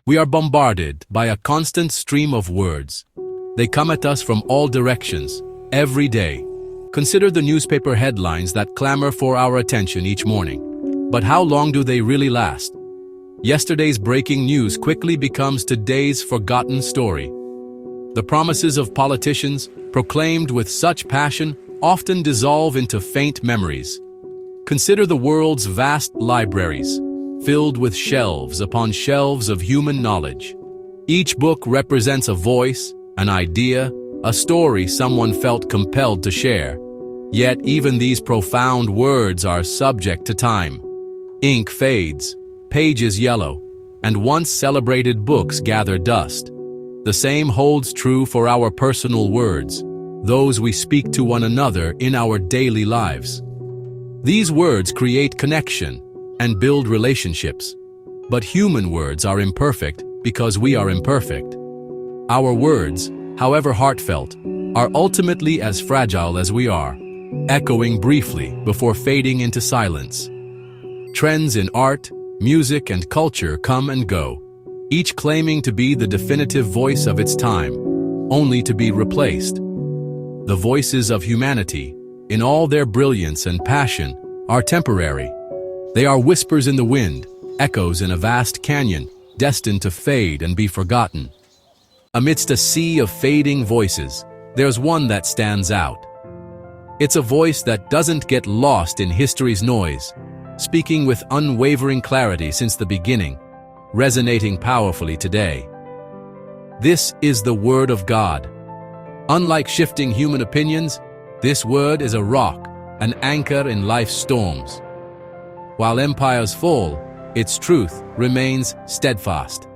We are bombarded by a constant stream of words. They come at us from all directions, every day. Consider the newspaper headlines that clamor for our attention each morning. But how long do they really last? Yesterday's breaking news quickly becomes today's forgotten story. The promises of politicians, proclaimed with such passion, often dissolve into faint memories. Consider the world's vast libraries, filled with shelves upon shelves of human knowledge. Each book represents a voice, an idea, a story someone felt compelled to share. Yet even these profound words are subject to time. Ink fades, pages yellow, and once celebrated books gather dust. The same holds true for our personal words, those we speak to one another in our daily lives. These words create connection and build relationships. But human words are imperfect because we are imperfect. Our words, however heartfelt, are ultimately as fragile as we are, echoing briefly before fading into silence. Trends in art, music, and culture come and go, each claiming to be the definitive voice of its time, only to be replaced. The voices of humanity, in all their brilliance and passion, are temporary. They are whispers in the wind, echoes in a vast canyon, destined to fade and be forgotten. Amidst a sea of fading voices, there's one that stands out. It's a voice that doesn't get lost in history's noise, speaking with unwavering clarity since the beginning, resonating powerfully today. This is the Word of God. Unlike shifting human opinions, this word is a rock, an anchor in life's storms. While empires fall, its truth remains steadfast.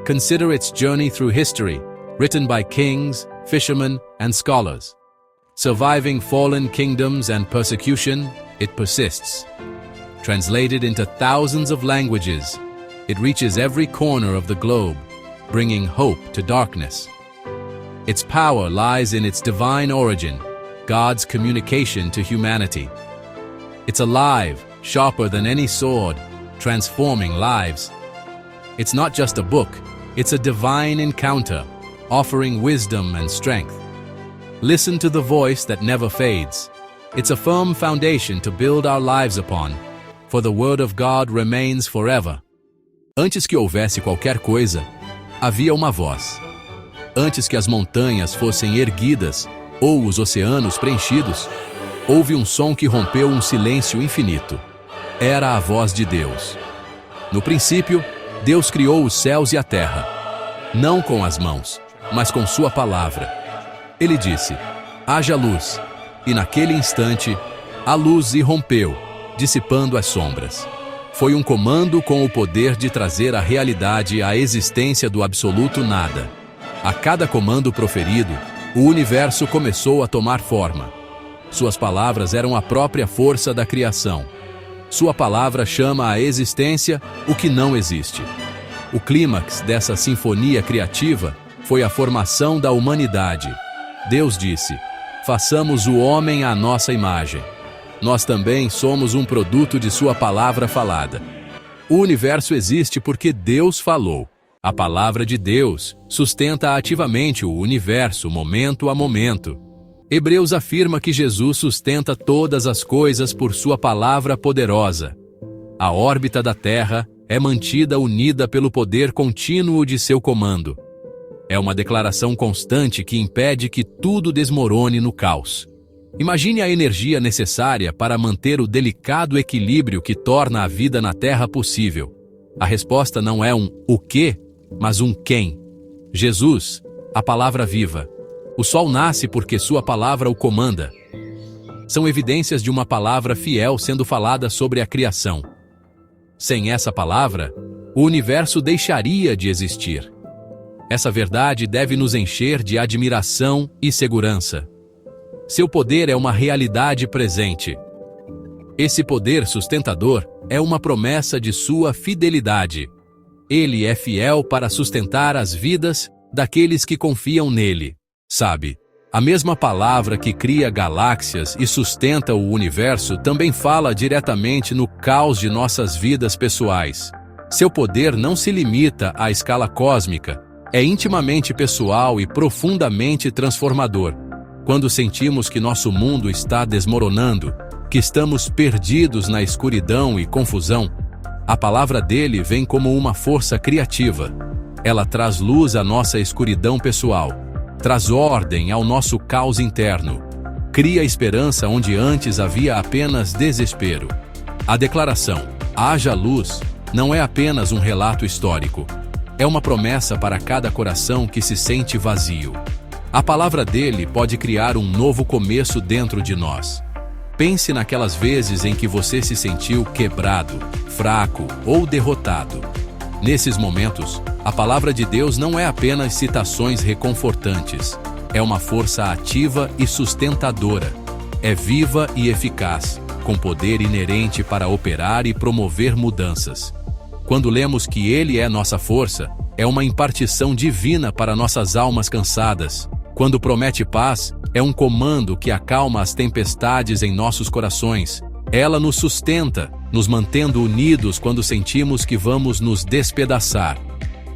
Consider its journey through history, written by kings, fishermen, and scholars. Surviving fallen kingdoms and persecution, it persists. Translated into thousands of languages, it reaches every corner of the globe, bringing hope to darkness. Its power lies in its divine origin, God's communication to humanity. It's alive, sharper than any sword, transforming lives. It's not just a book, it's a divine encounter, offering wisdom and strength. Listen to the voice that never fades. It's a firm foundation to build our lives upon, for the Word of God remains forever. Antes que houvesse qualquer coisa, havia uma voz. Antes que as montanhas fossem erguidas ou os oceanos preenchidos, houve um som que rompeu um silêncio infinito. Era a voz de Deus. No princípio, Deus criou os céus e a terra, não com as mãos, mas com sua palavra. Ele disse: haja luz, e naquele instante, a luz irrompeu, dissipando as sombras. Foi um comando com o poder de trazer à realidade a existência do absoluto nada. A cada comando proferido, o universo começou a tomar forma. Suas palavras eram a própria força da criação. Sua palavra chama à existência o que não existe. O clímax dessa sinfonia criativa foi a formação da humanidade. Deus disse: façamos o homem à nossa imagem. Nós também somos um produto de sua palavra falada. O universo existe porque Deus falou. A palavra de Deus sustenta ativamente o universo momento a momento. Hebreus afirma que Jesus sustenta todas as coisas por sua palavra poderosa. A órbita da Terra é mantida unida pelo poder contínuo de seu comando. É uma declaração constante que impede que tudo desmorone no caos. Imagine a energia necessária para manter o delicado equilíbrio que torna a vida na Terra possível. A resposta não é um "o quê", mas um "quem". Jesus, a palavra viva. O sol nasce porque sua palavra o comanda. São evidências de uma palavra fiel sendo falada sobre a criação. Sem essa palavra, o universo deixaria de existir. Essa verdade deve nos encher de admiração e segurança. Seu poder é uma realidade presente. Esse poder sustentador é uma promessa de sua fidelidade. Ele é fiel para sustentar as vidas daqueles que confiam nele. Sabe, a mesma palavra que cria galáxias e sustenta o universo também fala diretamente no caos de nossas vidas pessoais. Seu poder não se limita à escala cósmica, é intimamente pessoal e profundamente transformador. Quando sentimos que nosso mundo está desmoronando, que estamos perdidos na escuridão e confusão, a palavra dele vem como uma força criativa. Ela traz luz à nossa escuridão pessoal, traz ordem ao nosso caos interno, cria esperança onde antes havia apenas desespero. A declaração, haja luz, não é apenas um relato histórico. É uma promessa para cada coração que se sente vazio. A palavra dele pode criar um novo começo dentro de nós. Pense naquelas vezes em que você se sentiu quebrado, fraco ou derrotado. Nesses momentos, a palavra de Deus não é apenas citações reconfortantes. É uma força ativa e sustentadora. É viva e eficaz, com poder inerente para operar e promover mudanças. Quando lemos que Ele é nossa força, é uma impartição divina para nossas almas cansadas. Quando promete paz, é um comando que acalma as tempestades em nossos corações. Ela nos sustenta, nos mantendo unidos quando sentimos que vamos nos despedaçar.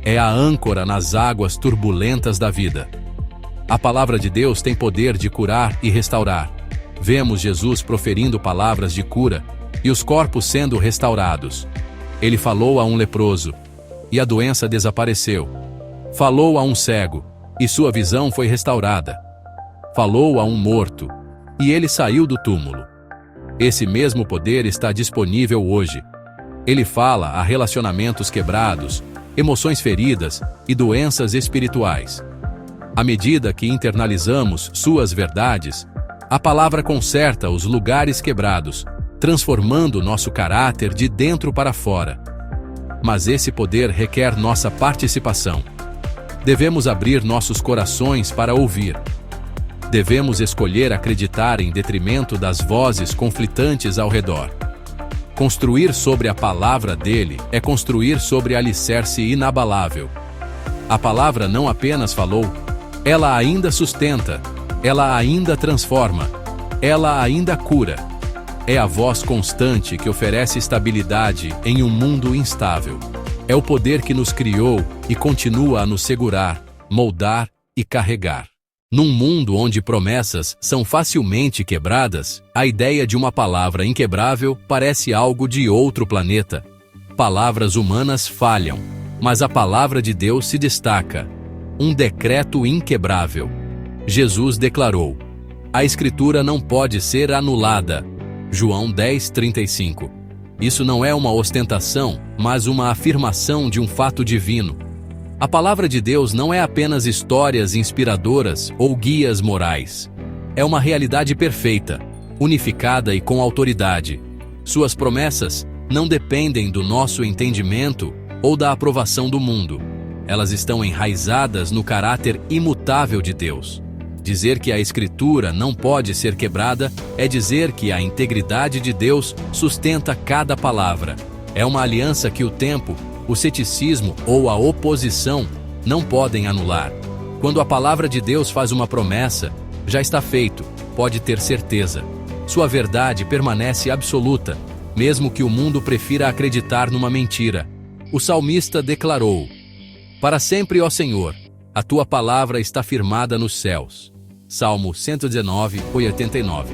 É a âncora nas águas turbulentas da vida. A palavra de Deus tem poder de curar e restaurar. Vemos Jesus proferindo palavras de cura e os corpos sendo restaurados. Ele falou a um leproso, e a doença desapareceu. Falou a um cego, e sua visão foi restaurada. Falou a um morto, e ele saiu do túmulo. Esse mesmo poder está disponível hoje. Ele fala a relacionamentos quebrados, emoções feridas e doenças espirituais. À medida que internalizamos suas verdades, a palavra conserta os lugares quebrados, transformando nosso caráter de dentro para fora. Mas esse poder requer nossa participação. Devemos abrir nossos corações para ouvir. Devemos escolher acreditar em detrimento das vozes conflitantes ao redor. Construir sobre a palavra dele é construir sobre alicerce inabalável. A palavra não apenas falou, ela ainda sustenta, ela ainda transforma, ela ainda cura. É a voz constante que oferece estabilidade em um mundo instável. É o poder que nos criou e continua a nos segurar, moldar e carregar. Num mundo onde promessas são facilmente quebradas, a ideia de uma palavra inquebrável parece algo de outro planeta. Palavras humanas falham, mas a palavra de Deus se destaca. Um decreto inquebrável. Jesus declarou: a Escritura não pode ser anulada. João 10:35. Isso não é uma ostentação, mas uma afirmação de um fato divino. A palavra de Deus não é apenas histórias inspiradoras ou guias morais. É uma realidade perfeita, unificada e com autoridade. Suas promessas não dependem do nosso entendimento ou da aprovação do mundo. Elas estão enraizadas no caráter imutável de Deus. Dizer que a Escritura não pode ser quebrada é dizer que a integridade de Deus sustenta cada palavra. É uma aliança que o tempo, o ceticismo ou a oposição não podem anular. Quando a palavra de Deus faz uma promessa, já está feito, pode ter certeza. Sua verdade permanece absoluta, mesmo que o mundo prefira acreditar numa mentira. O salmista declarou: para sempre, ó Senhor, a tua palavra está firmada nos céus. Salmo 119:89.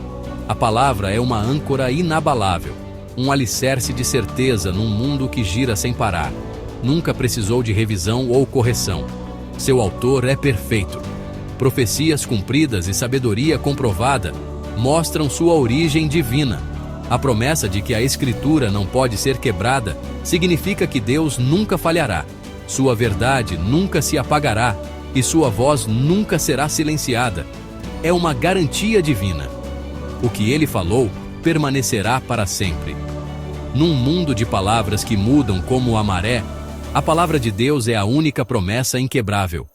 A palavra é uma âncora inabalável, um alicerce de certeza num mundo que gira sem parar. Nunca precisou de revisão ou correção. Seu autor é perfeito. Profecias cumpridas e sabedoria comprovada mostram sua origem divina. A promessa de que a Escritura não pode ser quebrada significa que Deus nunca falhará. Sua verdade nunca se apagará e sua voz nunca será silenciada. É uma garantia divina. O que ele falou permanecerá para sempre. Num mundo de palavras que mudam como a maré, a palavra de Deus é a única promessa inquebrável.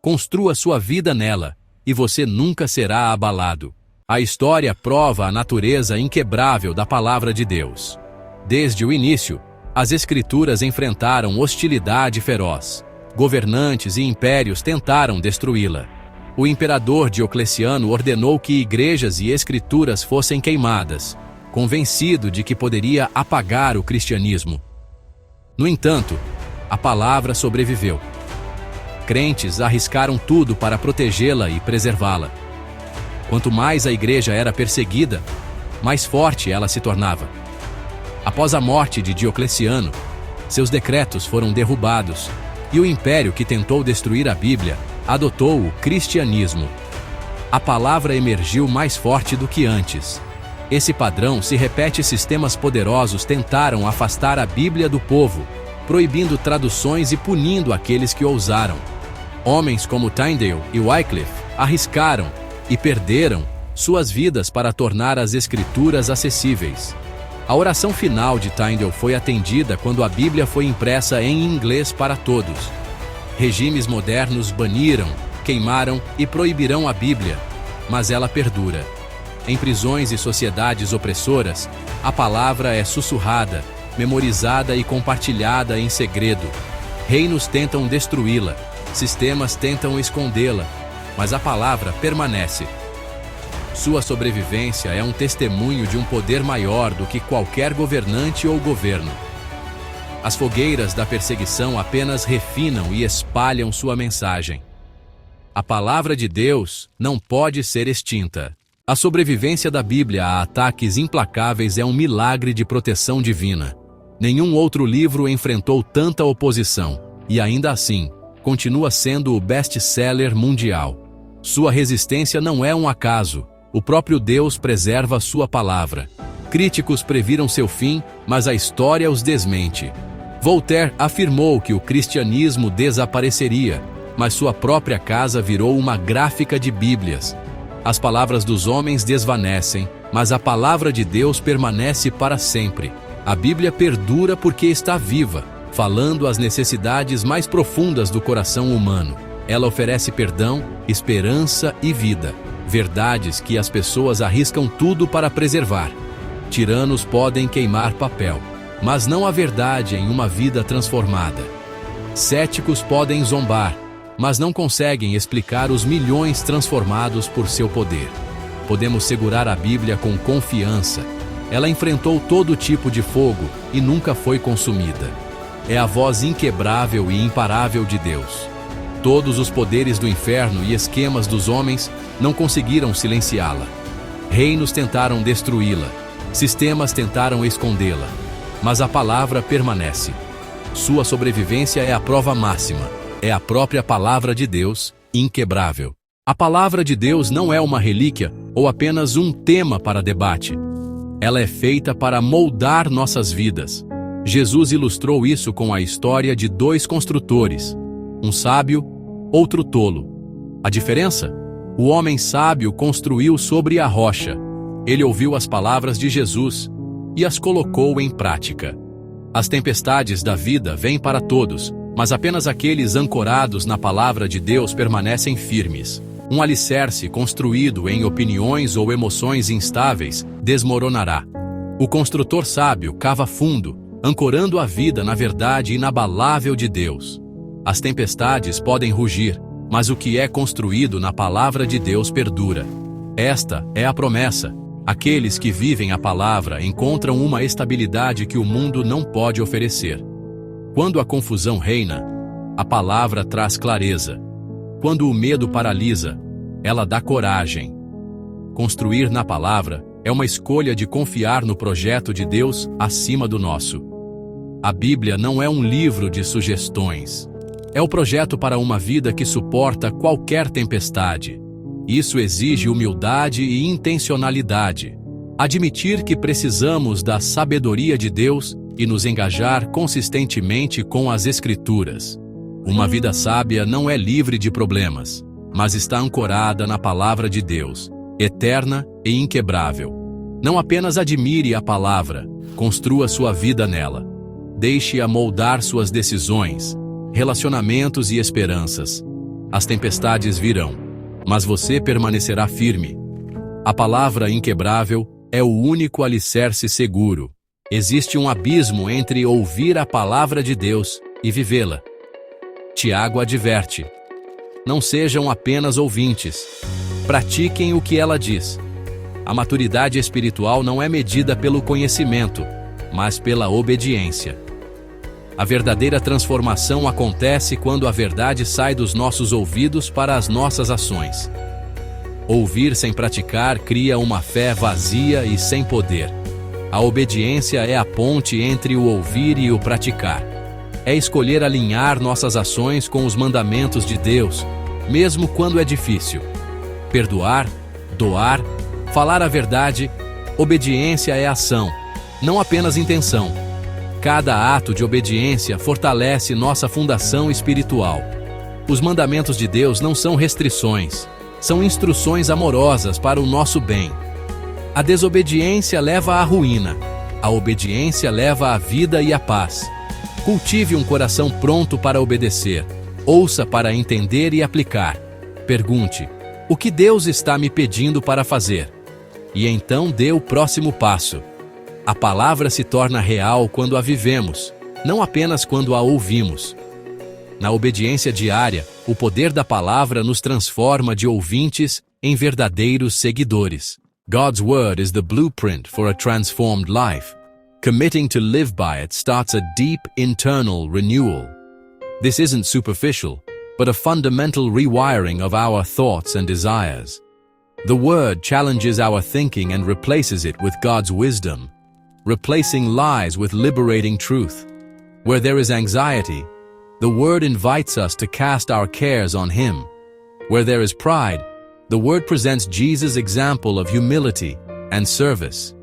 Construa sua vida nela, e você nunca será abalado. A história prova a natureza inquebrável da palavra de Deus. Desde o início, as Escrituras enfrentaram hostilidade feroz. Governantes e impérios tentaram destruí-la. O imperador Diocleciano ordenou que igrejas e escrituras fossem queimadas, convencido de que poderia apagar o cristianismo. No entanto, a palavra sobreviveu. Crentes arriscaram tudo para protegê-la e preservá-la. Quanto mais a igreja era perseguida, mais forte ela se tornava. Após a morte de Diocleciano, seus decretos foram derrubados, e o império que tentou destruir a Bíblia adotou o cristianismo. A palavra emergiu mais forte do que antes. Esse padrão se repete. Sistemas poderosos tentaram afastar a Bíblia do povo, proibindo traduções e punindo aqueles que ousaram. Homens como Tyndale e Wycliffe arriscaram e perderam suas vidas para tornar as Escrituras acessíveis. A oração final de Tyndale foi atendida quando a Bíblia foi impressa em inglês para todos. Regimes modernos baniram, queimaram e proibirão a Bíblia, mas ela perdura. Em prisões e sociedades opressoras, a palavra é sussurrada, memorizada e compartilhada em segredo. Reinos tentam destruí-la, sistemas tentam escondê-la, mas a palavra permanece. Sua sobrevivência é um testemunho de um poder maior do que qualquer governante ou governo. As fogueiras da perseguição apenas refinam e espalham sua mensagem. A palavra de Deus não pode ser extinta. A sobrevivência da Bíblia a ataques implacáveis é um milagre de proteção divina. Nenhum outro livro enfrentou tanta oposição, e ainda assim, continua sendo o best-seller mundial. Sua resistência não é um acaso. O próprio Deus preserva sua palavra. Críticos previram seu fim, mas a história os desmente. Voltaire afirmou que o cristianismo desapareceria, mas sua própria casa virou uma gráfica de Bíblias. As palavras dos homens desvanecem, mas a palavra de Deus permanece para sempre. A Bíblia perdura porque está viva, falando às necessidades mais profundas do coração humano. Ela oferece perdão, esperança e vida. Verdades que as pessoas arriscam tudo para preservar. Tiranos podem queimar papel, mas não a verdade em uma vida transformada. Céticos podem zombar, mas não conseguem explicar os milhões transformados por seu poder. Podemos segurar a Bíblia com confiança. Ela enfrentou todo tipo de fogo e nunca foi consumida. É a voz inquebrável e imparável de Deus. Todos os poderes do inferno e esquemas dos homens não conseguiram silenciá-la. Reinos tentaram destruí-la, sistemas tentaram escondê-la, mas a palavra permanece. Sua sobrevivência é a prova máxima. É a própria palavra de Deus, inquebrável. A palavra de Deus não é uma relíquia ou apenas um tema para debate. Ela é feita para moldar nossas vidas. Jesus ilustrou isso com a história de dois construtores, um sábio, outro tolo. A diferença? O homem sábio construiu sobre a rocha. Ele ouviu as palavras de Jesus e as colocou em prática. As tempestades da vida vêm para todos, mas apenas aqueles ancorados na palavra de Deus permanecem firmes. Um alicerce construído em opiniões ou emoções instáveis desmoronará. O construtor sábio cava fundo, ancorando a vida na verdade inabalável de Deus. As tempestades podem rugir, mas o que é construído na palavra de Deus perdura. Esta é a promessa. Aqueles que vivem a palavra encontram uma estabilidade que o mundo não pode oferecer. Quando a confusão reina, a palavra traz clareza. Quando o medo paralisa, ela dá coragem. Construir na palavra é uma escolha de confiar no projeto de Deus acima do nosso. A Bíblia não é um livro de sugestões. É o projeto para uma vida que suporta qualquer tempestade. Isso exige humildade e intencionalidade. Admitir que precisamos da sabedoria de Deus e nos engajar consistentemente com as Escrituras. Uma vida sábia não é livre de problemas, mas está ancorada na palavra de Deus, eterna e inquebrável. Não apenas admire a palavra, construa sua vida nela. Deixe-a moldar suas decisões, relacionamentos e esperanças. As tempestades virão, mas você permanecerá firme. A palavra inquebrável é o único alicerce seguro. Existe um abismo entre ouvir a palavra de Deus e vivê-la. Tiago adverte: não sejam apenas ouvintes. Pratiquem o que ela diz. A maturidade espiritual não é medida pelo conhecimento, mas pela obediência. A verdadeira transformação acontece quando a verdade sai dos nossos ouvidos para as nossas ações. Ouvir sem praticar cria uma fé vazia e sem poder. A obediência é a ponte entre o ouvir e o praticar. É escolher alinhar nossas ações com os mandamentos de Deus, mesmo quando é difícil. Perdoar, doar, falar a verdade, obediência é ação, não apenas intenção. Cada ato de obediência fortalece nossa fundação espiritual. Os mandamentos de Deus não são restrições, são instruções amorosas para o nosso bem. A desobediência leva à ruína, a obediência leva à vida e à paz. Cultive um coração pronto para obedecer, ouça para entender e aplicar. Pergunte: o que Deus está me pedindo para fazer? E então dê o próximo passo. A palavra se torna real quando a vivemos, não apenas quando a ouvimos. Na obediência diária, o poder da palavra nos transforma de ouvintes em verdadeiros seguidores. God's word is the blueprint for a transformed life. Committing to live by it starts a deep internal renewal. This isn't superficial, but a fundamental rewiring of our thoughts and desires. The word challenges our thinking and replaces it with God's wisdom, replacing lies with liberating truth. Where there is anxiety, the word invites us to cast our cares on Him. Where there is pride, the word presents Jesus' example of humility and service.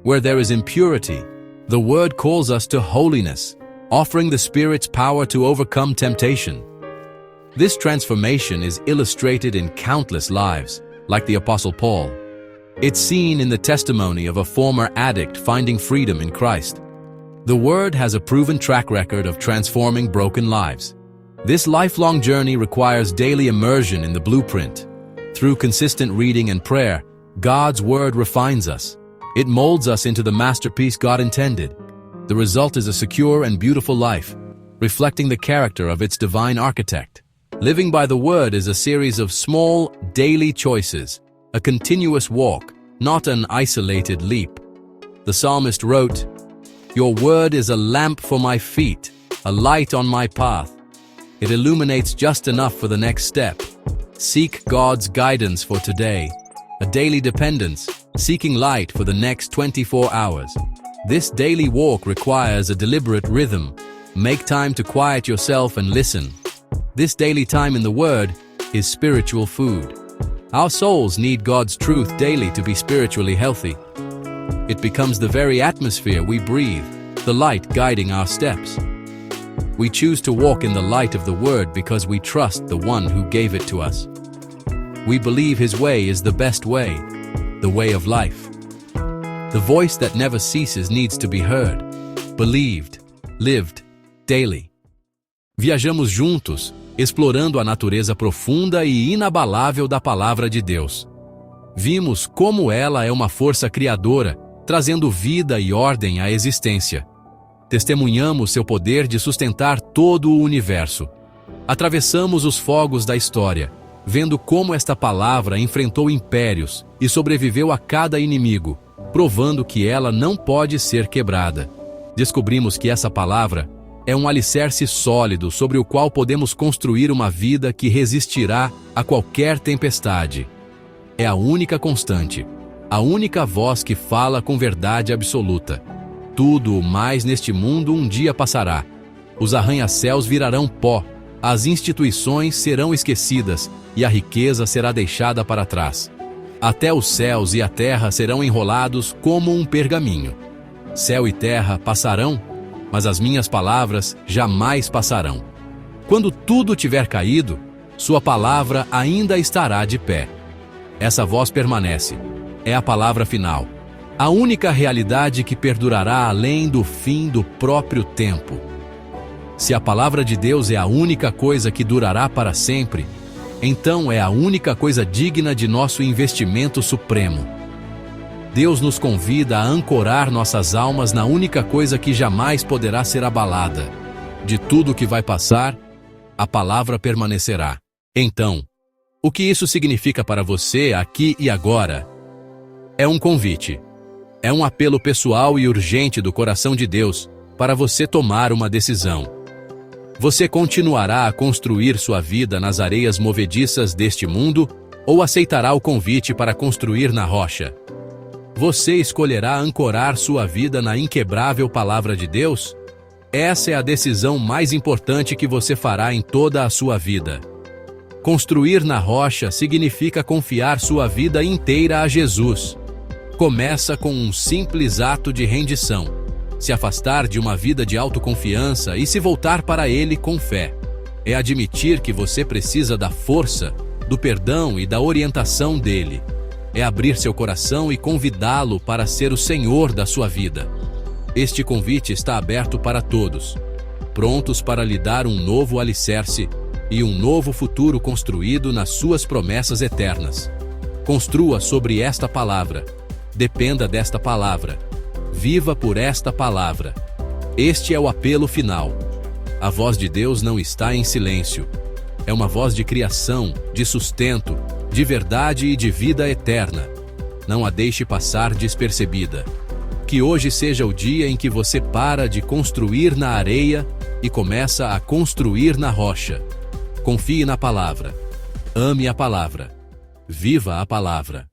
Where there is impurity, the word calls us to holiness, offering the Spirit's power to overcome temptation. This transformation is illustrated in countless lives, like the Apostle Paul. It's seen in the testimony of a former addict finding freedom in Christ. The Word has a proven track record of transforming broken lives. This lifelong journey requires daily immersion in the blueprint. Through consistent reading and prayer, God's Word refines us. It molds us into the masterpiece God intended. The result is a secure and beautiful life, reflecting the character of its divine architect. Living by the Word is a series of small, daily choices, a continuous walk, not an isolated leap. The psalmist wrote, "Your word is a lamp for my feet, a light on my path." It illuminates just enough for the next step. Seek God's guidance for today, a daily dependence, seeking light for the next 24 hours. This daily walk requires a deliberate rhythm. Make time to quiet yourself and listen. This daily time in the Word is spiritual food. Our souls need God's truth daily to be spiritually healthy. It becomes the very atmosphere we breathe, the light guiding our steps. We choose to walk in the light of the Word because we trust the one who gave it to us. We believe His way is the best way, the way of life. The voice that never ceases needs to be heard, believed, lived, daily. Viajamos juntos, explorando a natureza profunda e inabalável da Palavra de Deus. Vimos como ela é uma força criadora, trazendo vida e ordem à existência. Testemunhamos seu poder de sustentar todo o universo. Atravessamos os fogos da história, vendo como esta palavra enfrentou impérios e sobreviveu a cada inimigo, provando que ela não pode ser quebrada. Descobrimos que essa palavra é um alicerce sólido sobre o qual podemos construir uma vida que resistirá a qualquer tempestade. É a única constante, a única voz que fala com verdade absoluta. Tudo o mais neste mundo um dia passará. Os arranha-céus virarão pó, as instituições serão esquecidas e a riqueza será deixada para trás. Até os céus e a terra serão enrolados como um pergaminho. Céu e terra passarão, mas as minhas palavras jamais passarão. Quando tudo tiver caído, sua palavra ainda estará de pé. Essa voz permanece. É a palavra final. A única realidade que perdurará além do fim do próprio tempo. Se a palavra de Deus é a única coisa que durará para sempre, então é a única coisa digna de nosso investimento supremo. Deus nos convida a ancorar nossas almas na única coisa que jamais poderá ser abalada. De tudo que vai passar, a palavra permanecerá. Então, o que isso significa para você aqui e agora? É um convite. É um apelo pessoal e urgente do coração de Deus para você tomar uma decisão. Você continuará a construir sua vida nas areias movediças deste mundo ou aceitará o convite para construir na rocha? Você escolherá ancorar sua vida na inquebrável palavra de Deus? Essa é a decisão mais importante que você fará em toda a sua vida. Construir na rocha significa confiar sua vida inteira a Jesus. Começa com um simples ato de rendição, se afastar de uma vida de autoconfiança e se voltar para Ele com fé. É admitir que você precisa da força, do perdão e da orientação dele. É abrir seu coração e convidá-lo para ser o Senhor da sua vida. Este convite está aberto para todos, prontos para lhe dar um novo alicerce e um novo futuro construído nas suas promessas eternas. Construa sobre esta palavra. Dependa desta palavra. Viva por esta palavra. Este é o apelo final. A voz de Deus não está em silêncio. É uma voz de criação, de sustento, de verdade e de vida eterna. Não a deixe passar despercebida. Que hoje seja o dia em que você para de construir na areia e começa a construir na rocha. Confie na palavra. Ame a palavra. Viva a palavra.